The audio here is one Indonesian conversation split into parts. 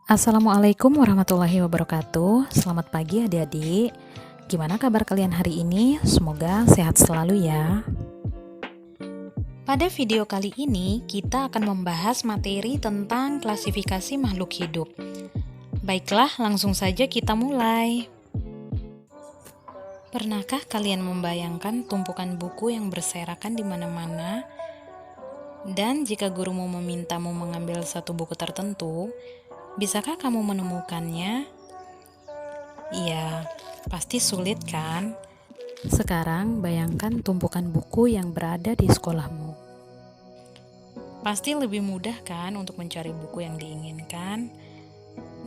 Assalamualaikum warahmatullahi wabarakatuh. Selamat pagi adik-adik. Gimana kabar kalian hari ini? Semoga sehat selalu ya. Pada video kali ini kita akan membahas materi tentang klasifikasi makhluk hidup. Baiklah, langsung saja kita mulai. Pernahkah kalian membayangkan tumpukan buku yang berserakan di mana-mana? Dan jika gurumu memintamu mengambil satu buku tertentu, bisakah kamu menemukannya? Iya, pasti sulit kan? Sekarang bayangkan tumpukan buku yang berada di sekolahmu. Pasti lebih mudah kan untuk mencari buku yang diinginkan?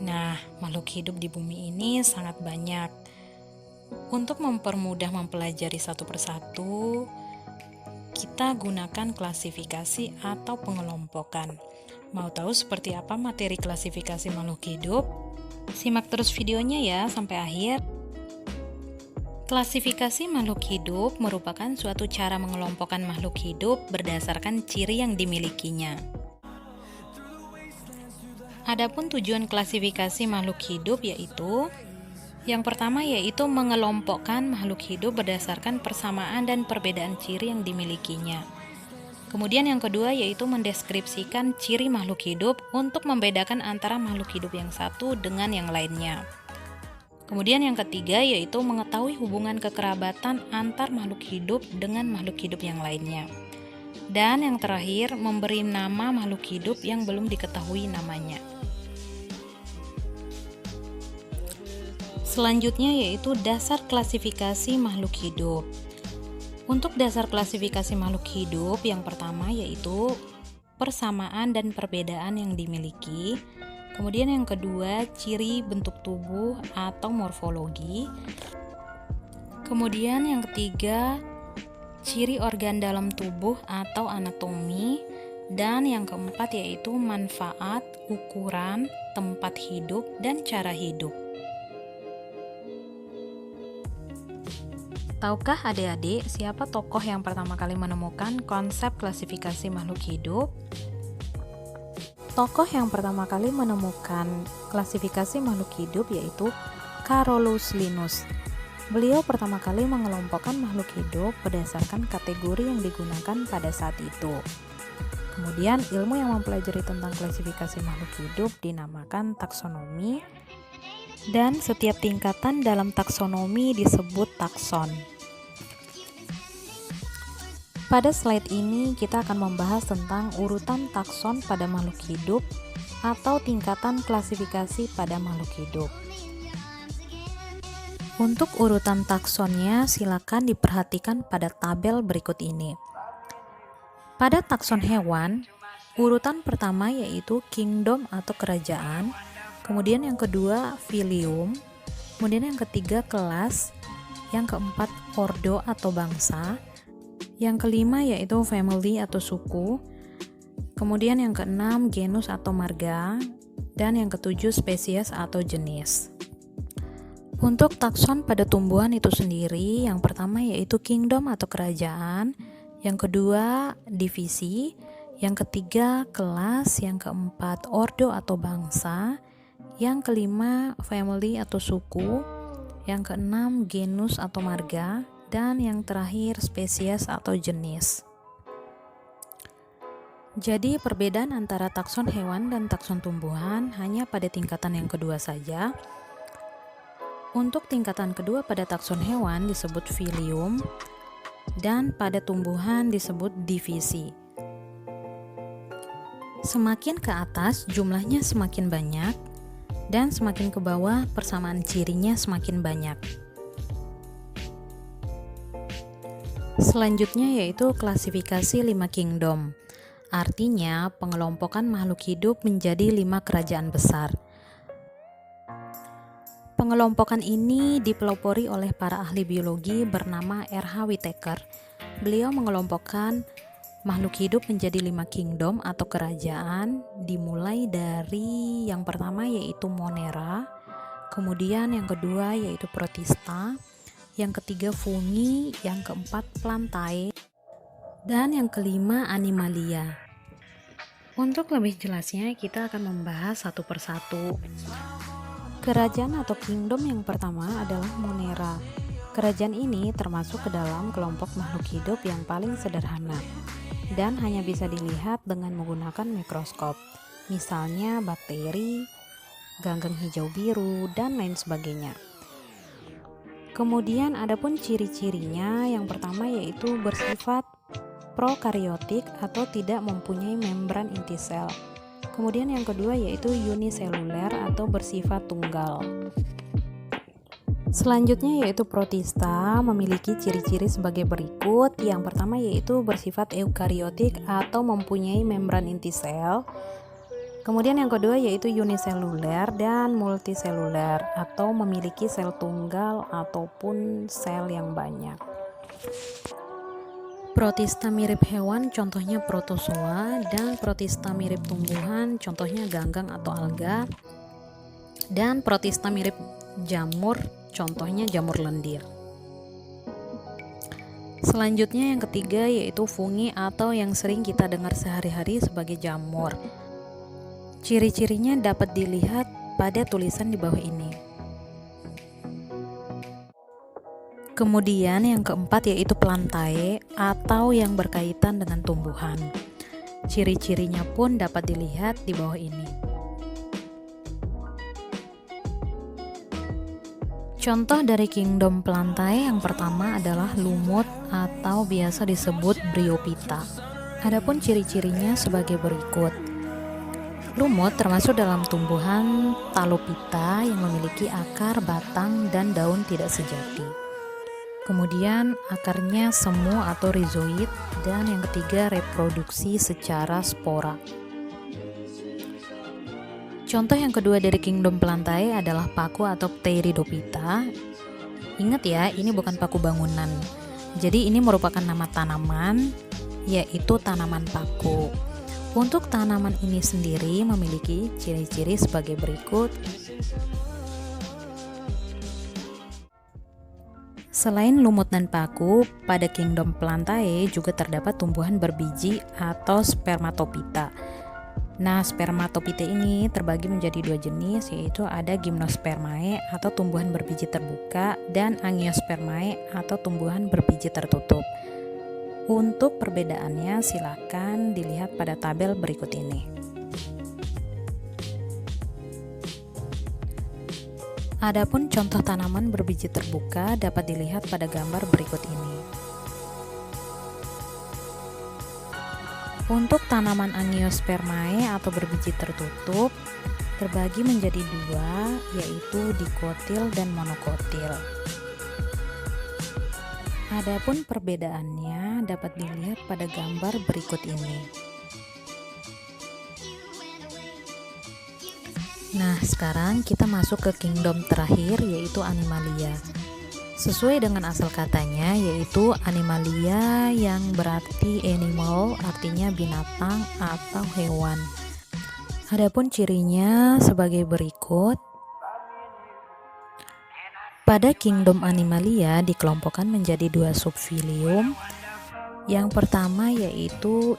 Nah, makhluk hidup di bumi ini sangat banyak. Untuk mempermudah mempelajari satu persatu, kita gunakan klasifikasi atau pengelompokan. Mau tahu seperti apa materi klasifikasi makhluk hidup? Simak terus videonya ya sampai akhir. Klasifikasi makhluk hidup merupakan suatu cara mengelompokkan makhluk hidup berdasarkan ciri yang dimilikinya. Adapun tujuan klasifikasi makhluk hidup yaitu yang pertama yaitu mengelompokkan makhluk hidup berdasarkan persamaan dan perbedaan ciri yang dimilikinya. Kemudian yang kedua yaitu mendeskripsikan ciri makhluk hidup untuk membedakan antara makhluk hidup yang satu dengan yang lainnya. Kemudian yang ketiga yaitu mengetahui hubungan kekerabatan antar makhluk hidup dengan makhluk hidup yang lainnya. Dan yang terakhir memberi nama makhluk hidup yang belum diketahui namanya. Selanjutnya yaitu dasar klasifikasi makhluk hidup. Untuk dasar klasifikasi makhluk hidup yang pertama yaitu persamaan dan perbedaan yang dimiliki. Kemudian yang kedua ciri bentuk tubuh atau morfologi. Kemudian yang ketiga ciri organ dalam tubuh atau anatomi. Dan yang keempat yaitu manfaat, ukuran, tempat hidup, dan cara hidup. Tahukah adik-adik siapa tokoh yang pertama kali menemukan konsep klasifikasi makhluk hidup? Tokoh yang pertama kali menemukan klasifikasi makhluk hidup yaitu Carolus Linnaeus. Beliau pertama kali mengelompokkan makhluk hidup berdasarkan kategori yang digunakan pada saat itu. Kemudian ilmu yang mempelajari tentang klasifikasi makhluk hidup dinamakan taksonomi, dan setiap tingkatan dalam taksonomi disebut takson. Pada slide ini kita akan membahas tentang urutan takson pada makhluk hidup atau tingkatan klasifikasi pada makhluk hidup. Untuk urutan taksonnya silakan diperhatikan pada tabel berikut ini. Pada takson hewan, urutan pertama yaitu kingdom atau kerajaan, kemudian yang kedua filium, kemudian yang ketiga kelas, yang keempat ordo atau bangsa, yang kelima yaitu family atau suku, kemudian yang keenam genus atau marga, dan yang ketujuh spesies atau jenis. Untuk takson pada tumbuhan itu sendiri, yang pertama yaitu kingdom atau kerajaan, yang kedua divisi, yang ketiga kelas, yang keempat ordo atau bangsa, yang kelima family atau suku, yang keenam genus atau marga, dan yang terakhir spesies atau jenis. Jadi perbedaan antara takson hewan dan takson tumbuhan hanya pada tingkatan yang kedua saja. Untuk tingkatan kedua pada takson hewan disebut filium, dan pada tumbuhan disebut divisi. Semakin ke atas jumlahnya semakin banyak, dan semakin ke bawah persamaan cirinya semakin banyak. Selanjutnya yaitu klasifikasi 5 kingdom. Artinya pengelompokan makhluk hidup menjadi 5 kerajaan besar. Pengelompokan ini dipelopori oleh para ahli biologi bernama R.H. Whittaker. Beliau mengelompokkan makhluk hidup menjadi 5 kingdom atau kerajaan, dimulai dari yang pertama yaitu Monera, kemudian yang kedua yaitu Protista, yang ketiga fungi, yang keempat plantae, dan yang kelima animalia. Untuk lebih jelasnya, kita akan membahas satu persatu. Kerajaan atau kingdom yang pertama adalah Monera. Kerajaan ini termasuk ke dalam kelompok makhluk hidup yang paling sederhana dan hanya bisa dilihat dengan menggunakan mikroskop, misalnya bakteri, ganggang hijau biru, dan lain sebagainya. Kemudian adapun ciri-cirinya, yang pertama yaitu bersifat prokaryotik atau tidak mempunyai membran inti sel. Kemudian yang kedua yaitu uniseluler atau bersifat tunggal. Selanjutnya yaitu protista, memiliki ciri-ciri sebagai berikut. Yang pertama yaitu bersifat eukariotik atau mempunyai membran inti sel. Kemudian yang kedua yaitu uniseluler dan multiseluler atau memiliki sel tunggal ataupun sel yang banyak. Protista mirip hewan, contohnya protozoa, dan protista mirip tumbuhan, contohnya ganggang atau alga, dan protista mirip jamur, contohnya jamur lendir. Selanjutnya yang ketiga yaitu fungi atau yang sering kita dengar sehari-hari sebagai jamur. Ciri-cirinya dapat dilihat pada tulisan di bawah ini. Kemudian yang keempat yaitu plantae atau yang berkaitan dengan tumbuhan. Ciri-cirinya pun dapat dilihat di bawah ini. Contoh dari kingdom plantae yang pertama adalah lumut atau biasa disebut Bryophyta. Adapun ciri-cirinya sebagai berikut. Lumut termasuk dalam tumbuhan Talophyta yang memiliki akar, batang, dan daun tidak sejati. Kemudian akarnya semu atau rhizoid, dan yang ketiga reproduksi secara spora. Contoh yang kedua dari kingdom plantae adalah paku atau Pteridophyta. Ingat ya, ini bukan paku bangunan. Jadi ini merupakan nama tanaman, yaitu tanaman paku. Untuk tanaman ini sendiri memiliki ciri-ciri sebagai berikut. Selain lumut dan paku, pada kingdom plantae juga terdapat tumbuhan berbiji atau spermatophyta. Nah, spermatophyta ini terbagi menjadi dua jenis, yaitu ada gymnospermae atau tumbuhan berbiji terbuka dan angiospermae atau tumbuhan berbiji tertutup. Untuk perbedaannya silakan dilihat pada tabel berikut ini. Adapun contoh tanaman berbiji terbuka dapat dilihat pada gambar berikut ini. Untuk tanaman angiospermae atau berbiji tertutup terbagi menjadi dua, yaitu dikotil dan monokotil. Adapun perbedaannya dapat dilihat pada gambar berikut ini. Nah, sekarang kita masuk ke kingdom terakhir yaitu Animalia. Sesuai dengan asal katanya yaitu Animalia yang berarti animal, artinya binatang atau hewan. Adapun cirinya sebagai berikut. Pada kingdom Animalia dikelompokkan menjadi dua subfilium. Yang pertama yaitu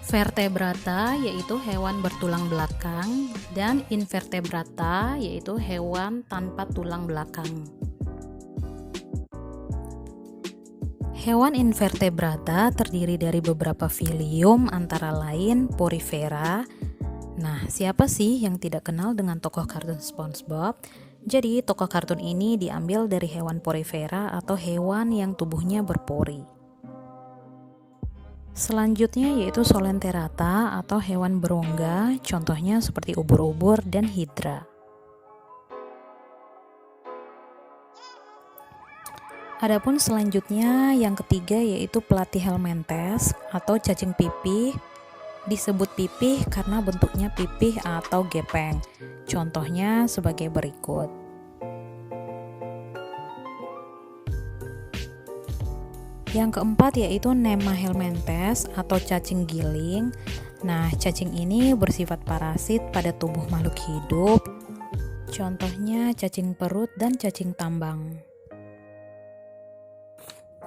Vertebrata, yaitu hewan bertulang belakang, dan Invertebrata, yaitu hewan tanpa tulang belakang. Hewan invertebrata terdiri dari beberapa filium antara lain Porifera. Nah, siapa sih yang tidak kenal dengan tokoh kartun SpongeBob? Jadi, tokoh kartun ini diambil dari hewan Porifera atau hewan yang tubuhnya berpori. Selanjutnya yaitu Solenterata atau hewan berongga, contohnya seperti ubur-ubur dan hidra. Adapun selanjutnya yang ketiga yaitu Platyhelminthes atau cacing pipih. Disebut pipih karena bentuknya pipih atau gepeng. Contohnya sebagai berikut. Yang keempat yaitu Nemahelminthes atau cacing giling. Nah, cacing ini bersifat parasit pada tubuh makhluk hidup. Contohnya cacing perut dan cacing tambang.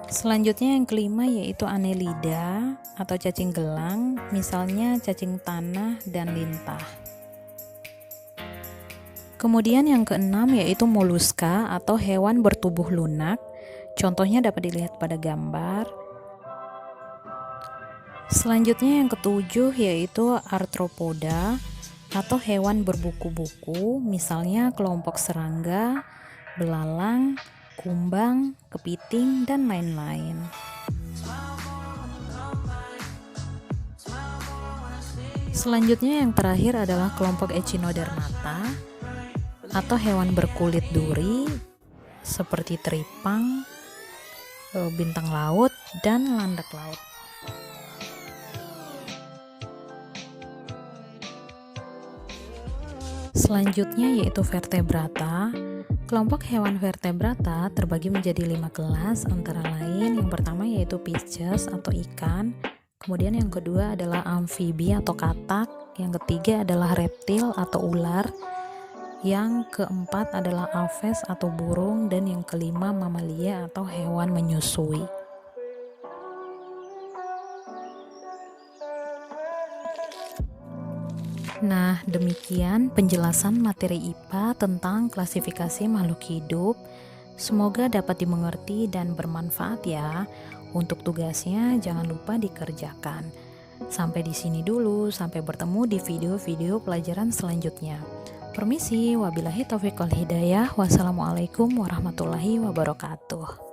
Selanjutnya yang kelima yaitu Annelida atau cacing gelang, misalnya cacing tanah dan lintah. Kemudian yang keenam yaitu moluska atau hewan bertubuh lunak. Contohnya dapat dilihat pada gambar. Selanjutnya yang ketujuh yaitu arthropoda atau hewan berbuku-buku, misalnya kelompok serangga, belalang, kumbang, kepiting, dan lain-lain. Selanjutnya yang terakhir adalah kelompok Echinodernata atau hewan berkulit duri seperti teripang, bintang laut, dan landak laut. Selanjutnya yaitu vertebrata. Kelompok hewan vertebrata terbagi menjadi 5 kelas, antara lain yang pertama yaitu Pisces atau ikan, kemudian yang kedua adalah amfibi atau katak, yang ketiga adalah reptil atau ular, yang keempat adalah aves atau burung, dan yang kelima mamalia atau hewan menyusui. Nah, demikian penjelasan materi IPA tentang klasifikasi makhluk hidup. Semoga dapat dimengerti dan bermanfaat ya. Untuk tugasnya jangan lupa dikerjakan. Sampai di sini dulu, sampai bertemu di video-video pelajaran selanjutnya. Permisi, wabillahi taufiq wal hidayah. Wassalamualaikum warahmatullahi wabarakatuh.